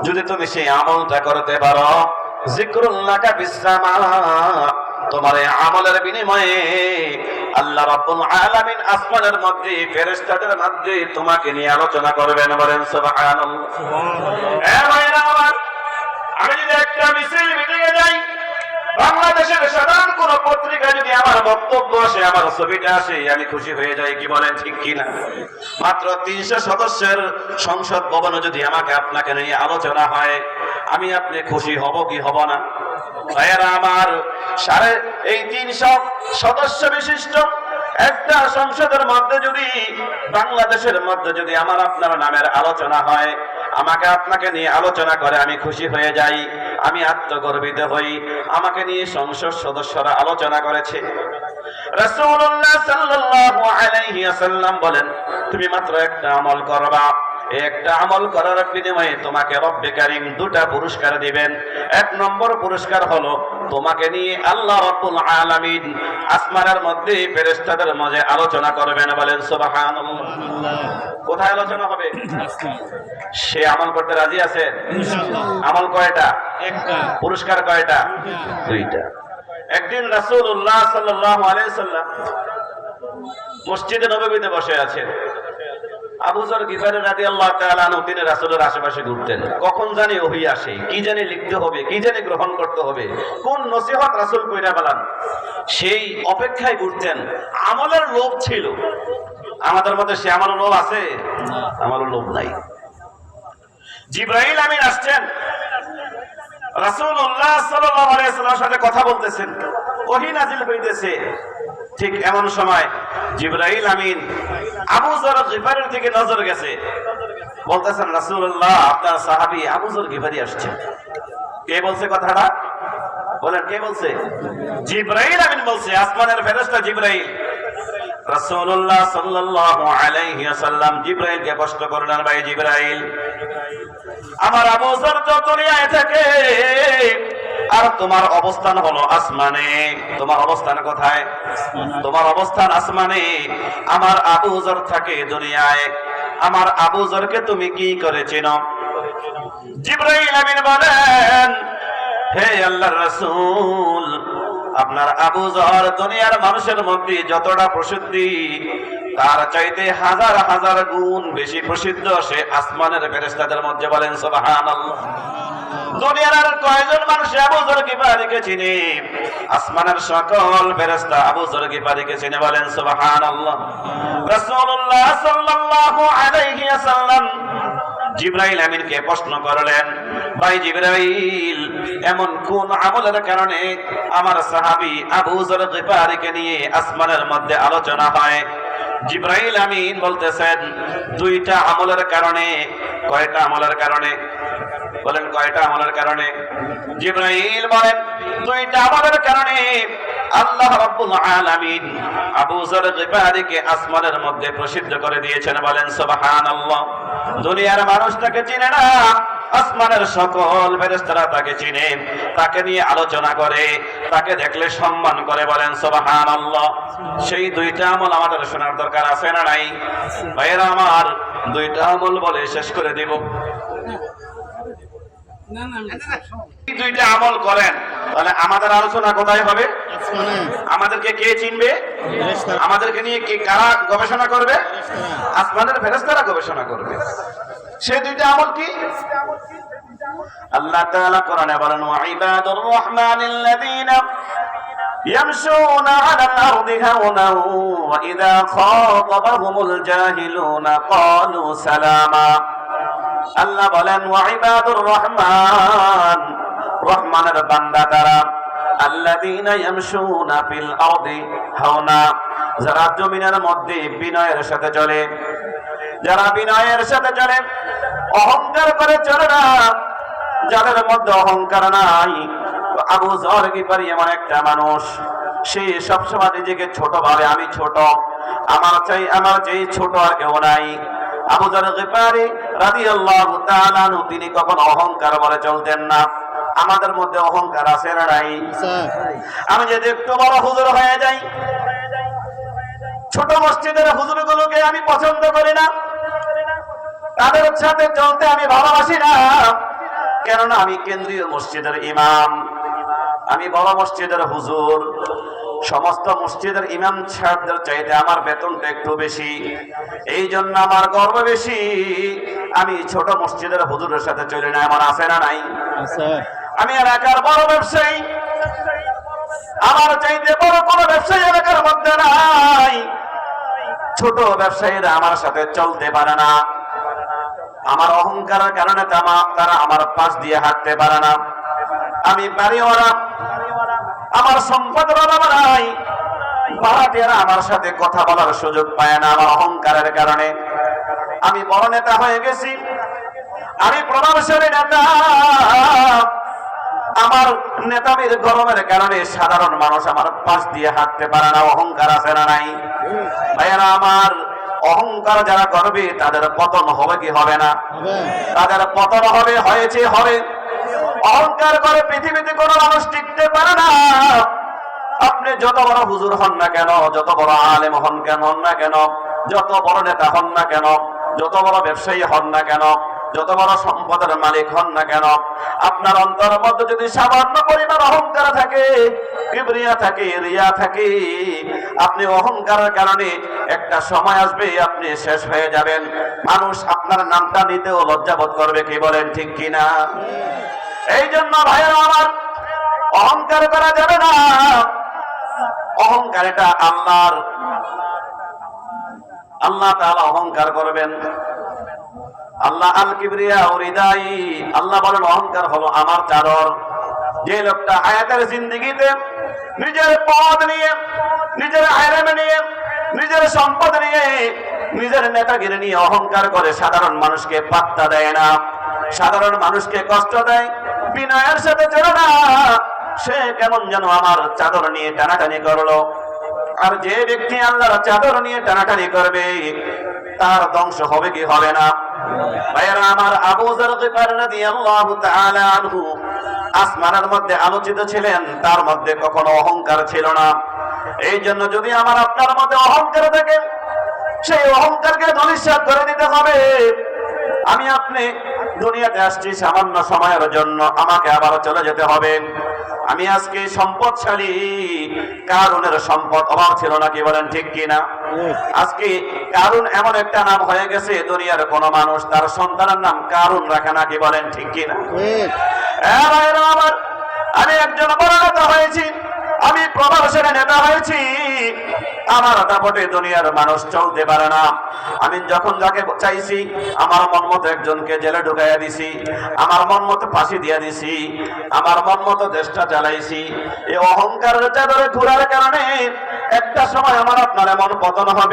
যদি তুমি সেই আমলটা করতে পারো, যিকরুল্লাহকা বিসসামা, তোমার এই আমলের বিনিময়ে আল্লাহ রাব্বুল আলামিন আসমানের মধ্যে ফেরেশতাদের মধ্যে তোমাকে নিয়ে আলোচনা করবেন। বলেন সুবহানাল্লাহ। আমি যদি একটা মিছিল মিটিংয়ে যাই, বাংলাদেশের সাধারণ কোন পত্রিকায় যদি আমার বক্তব্য আসে, আমার ছবিটা আসে, আমি খুশি হয়ে যাই। কি বলেন, ঠিক কিনা? মাত্র 300 সদস্যের সংসদ ভবনে যদি আমাকে আপনাকে নিয়ে আলোচনা হয়, আমি আপনি খুশি হব কি হব না? ভাইয়েরা আমার, এই 300 সদস্য বিশিষ্ট একটা সংসদের মধ্যে যদি, বাংলাদেশের মধ্যে যদি আমার আপনার নামের আলোচনা হয়, আমাকে আপনাকে নিয়ে আলোচনা করে, আমি খুশি হয়ে যাই, আমি আত্মগর্বিত হই। আমাকে নিয়ে সংসদ সদস্যরা আলোচনা করেছে। রাসূলুল্লাহ সাল্লাল্লাহু আলাইহি ওয়াসাল্লাম বলেন, তুমি মাত্র একটা আমল করবা, একটা আমল করার বিনিময়ে তোমাকে রব্বে কারীম 2টা পুরস্কার দিবেন। 1 নম্বর পুরস্কার হলো তোমাকে নিয়ে আল্লাহ রাব্বুল আলামিন আসমানের মধ্যে ফেরেশতাদের মাঝে আলোচনা করবেন। বলেন সুবহানাল্লাহ। কোথায় আলোচনা হবে? সে আমল করতে রাজি আছে? ইনশাআল্লাহ। আমল কয়টা? একটা। পুরস্কার কয়টা? 2টা। একদিন রাসূলুল্লাহ সাল্লাল্লাহু আলাইহি ওয়াসাল্লাম মসজিদে নববীতে বসে আছেন। আবু যর গিফারী রাদিয়াল্লাহু তাআলা আনহু তিনি রাসূলের আশেপাশে ঘুরতেন। কখন জানি ওহী আসে, কি জানি লিখতে হবে, কি জানি গ্রহণ করতে হবে, কোন নসিহত রাসূল কইরা বলেন, সেই অপেক্ষায় ঘুরতেন। আমলের লোভ ছিল। আমাদের মধ্যে সে আমলের লোভ আছে? আমলের লোভ নাই। জিবরাইল আমিন আসছেন, রাসূলুল্লাহ সাল্লাল্লাহু আলাইহি ওয়াসাল্লামের সাথে কথা বলতেছেন, ওহী নাজিল হইতেছে। ঠিক এমন সময় জিবরাইল আমিন আবু যর গিফারীর দিকে নজর গেছে। বলতেছেন, রাসূলুল্লাহ, আপনার সাহাবী আবু যর গিফারী আসছে। কে বলছে কথাটা? বলেন, কে বলছে? জিবরাইল আমিন বলছে, আসমানের ফেরেশতা জিবরাইল। রাসূলুল্লাহ সাল্লাল্লাহু আলাইহি ওয়াসাল্লাম জিবরাইলকে প্রশ্ন করলেন, ভাই জিবরাইল, আমার আবু যর তো দুনিয়ায় থাকে, আর তোমার অবস্থান হলো আসমানে, তোমার অবস্থান কোথায়? তোমার অবস্থান আসমানে, আমার আবু যর থাকে দুনিয়ায়, আমার আবু যরকে তুমি কি করে চেনো? জিবরাইল আমিন বলেন, হে আল্লাহর রাসূল, আপনার আবু যর দুনিয়ার মানুষের মধ্যে যতটা প্রসিদ্ধি, তার চাইতে হাজার হাজার গুণ বেশি প্রসিদ্ধ সে আসমানের ফেরেশতাদের মধ্যে। বলেন সুবহানাল্লাহ। দুনিয়ার আর কয়জন মানুষ আবু যর গিফারীকে চিনে? আসমানের সকল ফেরেশতা আবু যর গিফারীকে চিনে। বলেন সুবহানাল্লাহ। রাসূলুল্লাহ সাল্লাল্লাহু আলাইহি ওয়াসাল্লাম জিবরাইল আমিনকে প্রশ্ন করলেন, ভাই জিবরাইল, এমন কোন আমলের কারণে আমার সাহাবী আবু যর গিফারীকে নিয়ে আসমানের মধ্যে আলোচনা হয়? জিবরাইল আমিন বলতেছেন, 2টা আমলের কারণে। কয়টা আমলের কারণে? বলেন, কয়টা আমলের কারণে? জিবরাইল বলেন, 2টা আমলের কারণে আল্লাহ রাব্বুল আলামিন আবু যর গিফারীকে আসমানের মধ্যে প্রসিদ্ধ করে দিয়েছেন। বলেন সুবহানাল্লাহ। দুনিয়ার মানুষ তাকে চিনে না, আসমানের সকল ফেরেশতারা তাকে চিনে, তাকে নিয়ে আলোচনা করে, তাকে দেখলে সম্মান করে। বলেন সুবহানাল্লাহ। সেই 2টা আমল আমাদের শোনার দরকার আছে না নাই? ভাইয়েরা আমার, 2টা আমল বলে শেষ করে দেব। 2টা আমল করেন, তাহলে আমাদের আলোচনা কোথায় হবে? আমাদেরকে কে চিনবে? আমাদেরকে নিয়ে কে, কারা গবেষণা করবে? আসমানের ফেরেশতারা গবেষণা করবে। সেই 2টা আমল কি? আল্লাহ তাআলা কোরআনে বলেন, ওয়া ইবাদুর রহমানিল্লাযীনা ইয়ামশুনা আলাল আরদি হাওনা ওয়া ইযা খাতাবাহুমুল জাহিলুনা ক্বালু সালামা। আল্লাহ বলেন, ওয়া ইবাদুর রহমান, রহমানের বান্দা তারা, আল্লাযীনা ইয়ামশুনা ফিল আরদি হাওনা, যারা জমিনের মধ্যে বিনয়ের সাথে চলে, যারা বিনয়ের সাথে চলে, অহংকার করে চলে না, যাদের মধ্যে অহংকার নাই। আবু যর গিফারী এমন একটা মানুষ, সে সবসময় নিজেকে ছোট ভাবে, আমি ছোট, আমার চেয়ে ছোট আর কেউ নাই। আবু যর গিফারী রাদিয়াল্লাহু তাআলা আনহু তিনি কখনো অহংকার বলে চলতেন না। আমাদের মধ্যে অহংকার আছে না নাই? আমি যদি একটু বড় হুজুর হয়ে যাই, ছোট মসজিদের হুজুরগুলোকে আমি পছন্দ করি না, তাদের সাথে চলতে আমি ভালোবাসি না, কেননা আমি কেন্দ্রীয় মসজিদের ইমাম, আমি বড় মসজিদের হুজুর। সমস্ত মসজিদের ইমাম সাহেবদের চাইতে আমার বেতনটা একটু বেশি, এই জন্য আমার গর্ব বেশি। আমি ছোট মসজিদের হুজুরের সাথে চলি না, আমার আছে না নাই? আমি এলাকার বড় ব্যবসায়ী, আমার চাইতে বড় কোনো ব্যবসায়ী এলাকার মধ্যে নাই। ছোট ব্যবসায়ীরা আমার সাথে চলতে পারে না, আমার অহংকারের কারণে তারা আমার পাশ দিয়ে হাঁটতে পারে না। আমি বাড়িওয়ালা, আমার সম্পদের অভাব নাই, ভাড়াটিয়ারা আমার সাথে কথা বলার সুযোগ পায় না আমার অহংকারের কারণে। আমি বড় নেতা হয়ে গেছি, আমি প্রভাবশালী নেতা, আমার নেতাদের গরমের কারণে সাধারণ মানুষ আমার পাশ দিয়ে হাঁটতে পারে না। অহংকার আছে না নাই? ভাইয়েরা আমার, অহংকার যারা করবে তাদের পতন হবে কি হবে না? তাদের পতন হবে, হয়েছে, হবে। অহংকার করে পৃথিবীতে কোনো মানুষ টিকতে পারে না। আপনি যত বড় হুজুর হন না কেন, যত বড় আলেম হন না কেন, যত বড় নেতা হন না কেন, যত বড় ব্যবসায়ী হন না কেন, যত বড় সম্পদের মালিক হন না কেন, আপনার অন্তরের মধ্যে যদি সামান্য পরিমাণ অহংকার থাকে, কিবরিয়া থাকে, রিয়া থাকে, আপনি অহংকারের কারণে একটা সময় আসবে আপনি শেষ হয়ে যাবেন। মানুষ আপনার নামটা নিতেও লজ্জাবোধ করবে, কি বলেন ঠিক কিনা? এই জন্য ভাইয়েরা আমার, অহংকার করা যাবে না। অহংকার এটা আল্লাহর, আল্লাহ তাআলা অহংকার করবেন। আল্লাহ আল কিবরিয়া রিদাই, আল্লাহ বলেন অহংকার হলো আমার চাদর। যে লোকটা হায়াতের জিন্দেগিতে নিজের পদ নিয়ে, নিজের আইলেম নিয়ে, নিজের সম্পদ নিয়ে, নিজের নেতাগিরি নিয়ে অহংকার করে, সাধারণ মানুষকে পাত্তা দেয় না, সাধারণ মানুষকে কষ্ট দেয়, বিনয়ের সাথে চলে না, সে কেমন যেন আমার চাদর নিয়ে টানাটানি করলো। আর যে ব্যক্তি আল্লাহর চাদর নিয়ে টানাটানি করবে তার ধ্বংস হবে কি হবে না? ভাইয়েরা আমার, আবু যর গিফারী রাদিয়াল্লাহু তাআলা আনহু আসমানের মধ্যে আলোচিত ছিলেন, তার মধ্যে কখনো অহংকার ছিল না। এই জন্য যদি আমার আপনার মধ্যে অহংকার থাকে, সেই অহংকারকে ধূলিসাৎ করে দিতে হবে। আমি আপনি দুনিয়াতে আসছি সামান্য সময়ের জন্য, আমাকে আবার চলে যেতে হবে। আমি আজকে সম্পদশালী, কারুনের সম্পদ অভাব ছিল না, কি বলেন ঠিক কিনা? আজকে কারুন এমন একটা নাম হয়ে গেছে, দুনিয়ার কোন মানুষ তার সন্তানের নাম কারুন রাখে না, কি বলেন ঠিক কিনা? আমি একজন বড় নেতা হয়েছি, আমি প্রভাবশালী নেতা হয়েছি, আমার দাপটে দুনিয়ার মানুষ চলতে পারে না। আমি যখন যাকে চাইছি আমার মন মতো একজনকে জেলে ঢুকাইয়া দিছি, আমার মন মতো ফাঁসি দিয়া দিছি, আমার মন মতো দেশটা চালাইছি। এই অহংকারের চাদরে ঘোরার কারণে একটা সময় আমার আপনার এমন পতন হবে।